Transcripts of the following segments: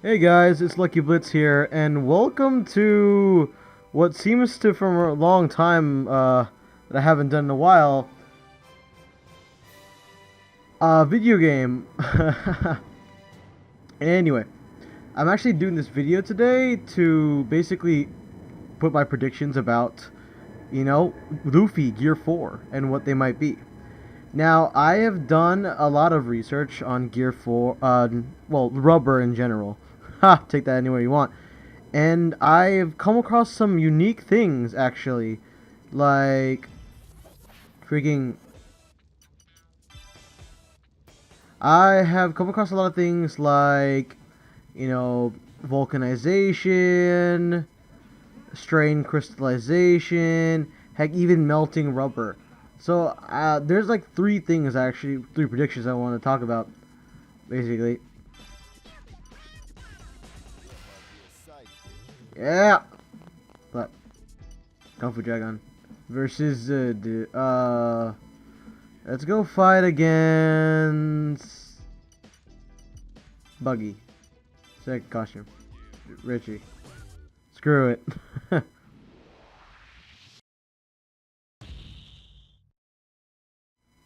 Hey guys, it's Lucky Blitz here, and welcome to what seems to, from a long time that I haven't done in a while, video game. Anyway, I'm actually doing this video today to basically put my predictions about, Luffy Gear 4 and what they might be. Now, I have done a lot of research on Gear 4, well, rubber in general. Ha, take that anywhere you want. And I've come across some unique things, actually. Like, freaking... I have come across a lot of things like, vulcanization, strain crystallization, heck, even melting rubber. So, there's like three predictions I want to talk about, basically. Yeah! But, Kung Fu Dragon versus, let's go fight against Buggy. Second costume. Richie. Screw it.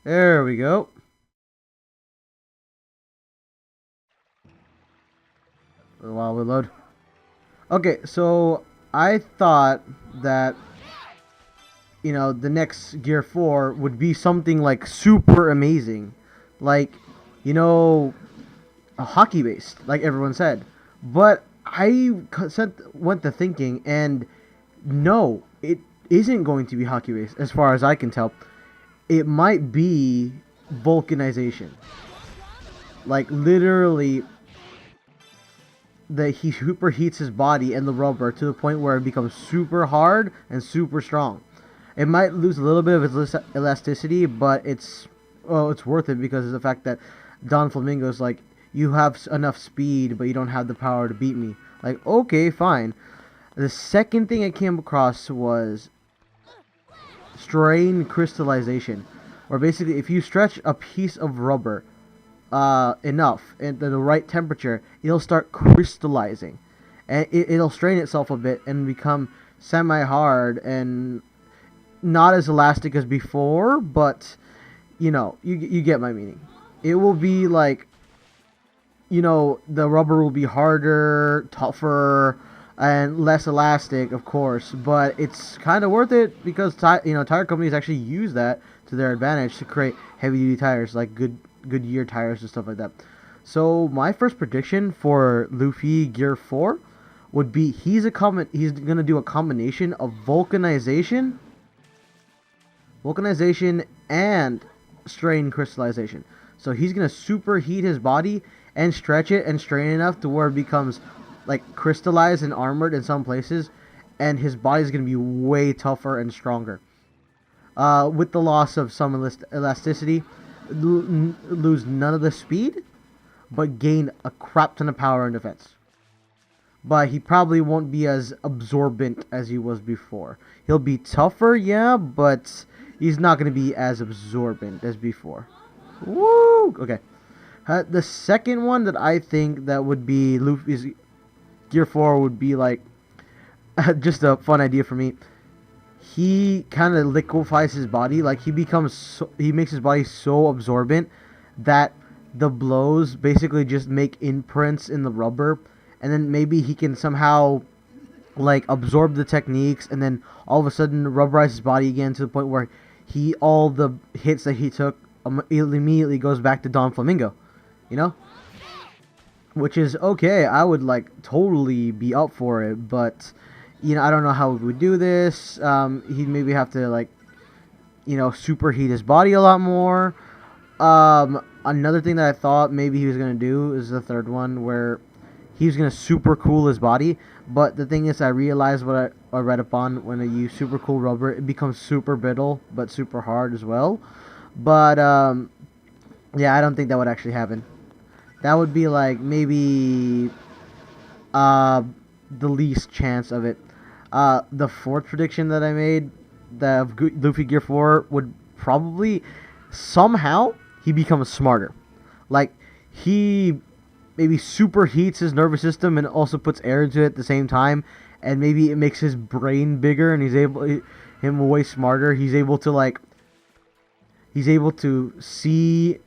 There we go. While we load. Okay, so I thought that the next Gear 4 would be something like super amazing. Like, a hockey based, like everyone said. But I went to thinking, and no, it isn't going to be hockey based, as far as I can tell. It might be vulcanization. Like, literally, that he superheats his body and the rubber to the point where it becomes super hard and super strong. It might lose a little bit of its elasticity, but it's worth it because of the fact that Don Flamingo's like, you have enough speed, but you don't have the power to beat me. Like, okay, fine. The second thing I came across was strain crystallization, where basically if you stretch a piece of rubber enough at the right temperature, it'll start crystallizing, and it'll strain itself a bit and become semi-hard and not as elastic as before, but you get my meaning. It will be like, the rubber will be harder, tougher, and less elastic, of course, but it's kind of worth it because tire companies actually use that to their advantage to create heavy duty tires like Goodyear tires and stuff like that. So my first prediction for Luffy Gear 4 would be he's gonna do a combination of vulcanization and strain crystallization. So he's gonna superheat his body and stretch it and strain enough to where it becomes like crystallized and armored in some places, and his body's gonna be way tougher and stronger. With the loss of some elasticity, lose none of the speed, but gain a crap ton of power and defense. But he probably won't be as absorbent as he was before. He'll be tougher, yeah, but he's not going to be as absorbent as before. Woo! Okay. The second one that I think that would be Luffy's Gear 4 would be like just a fun idea for me. He kind of liquefies his body, like he makes his body so absorbent that the blows basically just make imprints in the rubber, and then maybe he can somehow like absorb the techniques and then all of a sudden rubberize his body again to the point where all the hits that he took immediately goes back to Don Flamingo, you know? Which is okay. I would like totally be up for it, but I don't know how we would do this. He'd maybe have to like, superheat his body a lot more. Another thing that I thought maybe he was gonna do is the third one, where he was gonna super cool his body. But the thing is, I realized what I read upon, when you super cool rubber, it becomes super brittle but super hard as well. But yeah, I don't think that would actually happen. That would be like maybe the least chance of it. The fourth prediction that I made, that Luffy Gear 4 would probably somehow he becomes smarter. Like he maybe superheats his nervous system and also puts air into it at the same time, and maybe it makes his brain bigger and him way smarter. He's able to see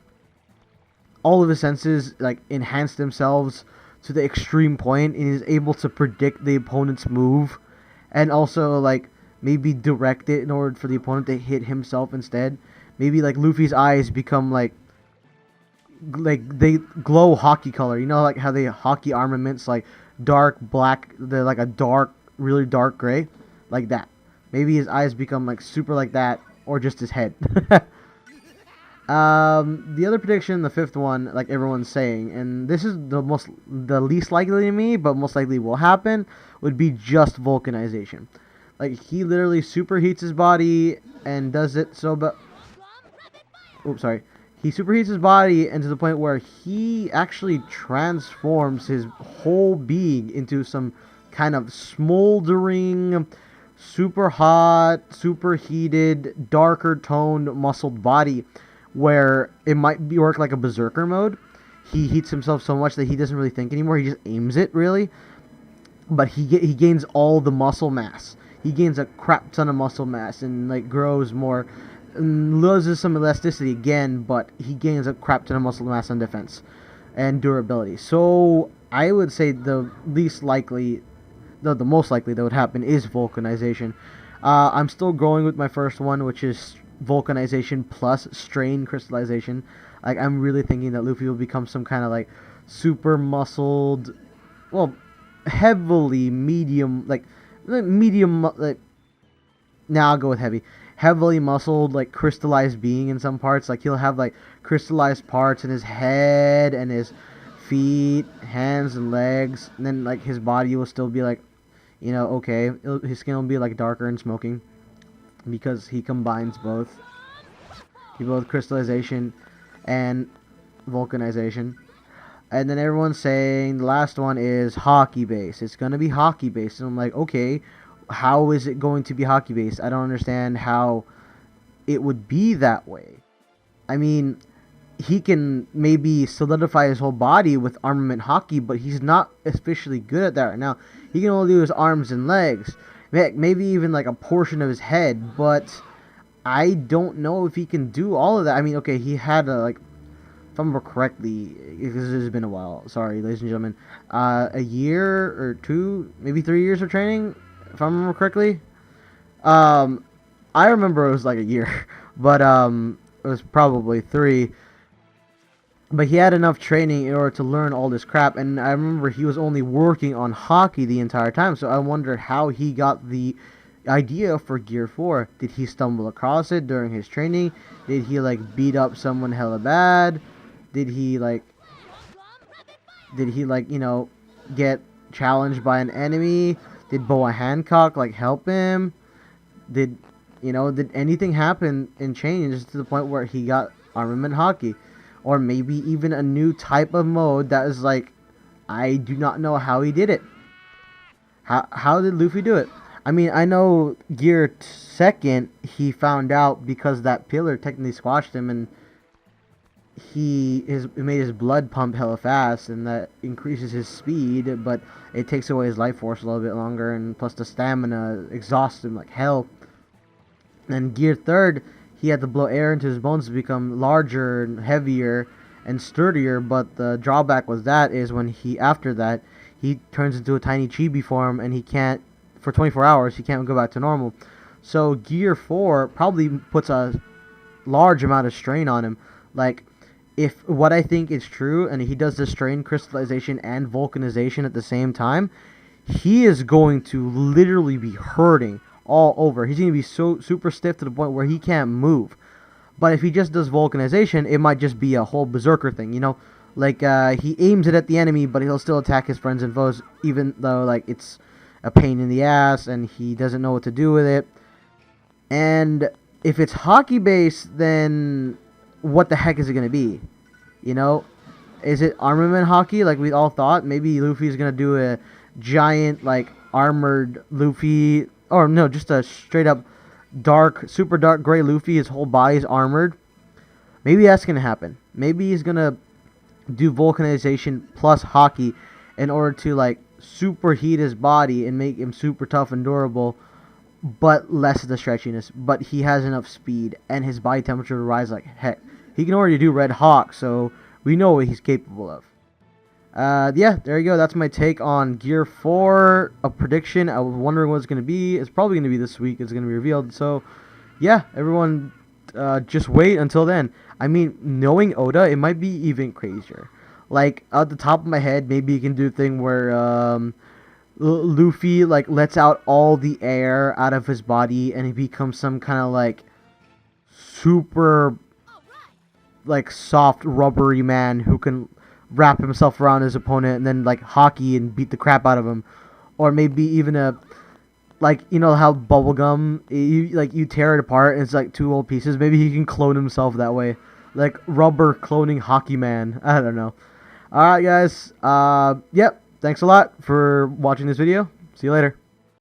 all of his senses like enhance themselves to the extreme point, and is able to predict the opponent's move, and also like maybe direct it in order for the opponent to hit himself instead. Maybe like Luffy's eyes become like they glow hockey color. You know, like how they hockey armaments like dark black. They're like a dark, really dark gray, like that. Maybe his eyes become like super like that, or just his head. The other prediction, the fifth one, like everyone's saying, and this is the least likely to me, but most likely will happen, would be just vulcanization. Like he literally superheats his body and does it so, but oops, sorry. He superheats his body, and to the point where he actually transforms his whole being into some kind of smoldering, super hot, super heated, darker toned, muscled body, where it might be work like a berserker mode. He heats himself so much that he doesn't really think anymore. He just aims it really, but he gains all the muscle mass. He gains a crap ton of muscle mass and like grows more, and loses some elasticity again, but he gains a crap ton of muscle mass on defense and durability. So I would say the least likely, the most likely that would happen is vulcanization. I'm still going with my first one, which is vulcanization plus strain crystallization. Like I'm really thinking that Luffy will become some kind of like super muscled, well, heavily medium, like medium, like now I'll go with heavily muscled, like crystallized being in some parts. Like he'll have like crystallized parts in his head and his feet, hands and legs, and then like his body will still be like, you know, okay, his skin will be like darker and smoking, because he combines both. Both crystallization and vulcanization. And then everyone's saying the last one is hockey based. It's gonna be hockey based, and I'm like, okay, how is it going to be hockey based? I don't understand how it would be that way. I mean, he can maybe solidify his whole body with armament hockey, but he's not officially good at that right now. He can only do his arms and legs, maybe even like a portion of his head, but I don't know if he can do all of that. I mean, okay, he had a, like, if I remember correctly, because it has been a while, sorry, ladies and gentlemen, a year or two, maybe 3 years of training, if I remember correctly. I remember it was like a year, but it was probably 3. But he had enough training in order to learn all this crap, and I remember he was only working on hockey the entire time, so I wondered how he got the idea for Gear 4. Did he stumble across it during his training? Did he like beat up someone hella bad? Did he like you know, get challenged by an enemy? Did Boa Hancock like help him? Did anything happen and change to the point where he got armament hockey? Or maybe even a new type of mode that is like, I do not know how he did it. How did Luffy do it? I mean, I know Gear 2nd, he found out because that pillar technically squashed him, and it made his blood pump hella fast, and that increases his speed, but it takes away his life force a little bit longer, and plus the stamina exhausts him like hell. And Gear 3rd, he had to blow air into his bones to become larger and heavier and sturdier, but the drawback was that is when after that, he turns into a tiny chibi form, and he can't, for 24 hours, he can't go back to normal. So Gear 4 probably puts a large amount of strain on him. Like, if what I think is true, and he does the strain crystallization and vulcanization at the same time, he is going to literally be hurting all over. He's going to be so super stiff to the point where he can't move. But if he just does vulcanization, it might just be a whole berserker thing, you know? Like, he aims it at the enemy, but he'll still attack his friends and foes, even though, like, it's a pain in the ass, and he doesn't know what to do with it. And if it's hockey based, then what the heck is it going to be? You know? Is it armament hockey, like we all thought? Maybe Luffy's going to do a giant, like, armored Luffy, or no, just a straight up dark, super dark gray Luffy. His whole body is armored. Maybe that's going to happen. Maybe he's going to do vulcanization plus hockey in order to like superheat his body and make him super tough and durable, but less of the stretchiness. But he has enough speed and his body temperature to rise like heck. He can already do Red Hawk, so we know what he's capable of. Yeah, there you go. That's my take on Gear 4. A prediction. I was wondering what it's going to be. It's probably going to be this week. It's going to be revealed. So, yeah, everyone, just wait until then. I mean, knowing Oda, it might be even crazier. Like, at the top of my head, maybe you can do a thing where Luffy, like, lets out all the air out of his body and he becomes some kind of, like, super, like, soft, rubbery man who can wrap himself around his opponent and then like hockey and beat the crap out of him. Or maybe even a, like, you know how bubblegum, you tear it apart and it's like two old pieces. Maybe he can clone himself that way, like rubber cloning hockey man. I don't know. Alright guys, yep, thanks a lot for watching this video. See you later.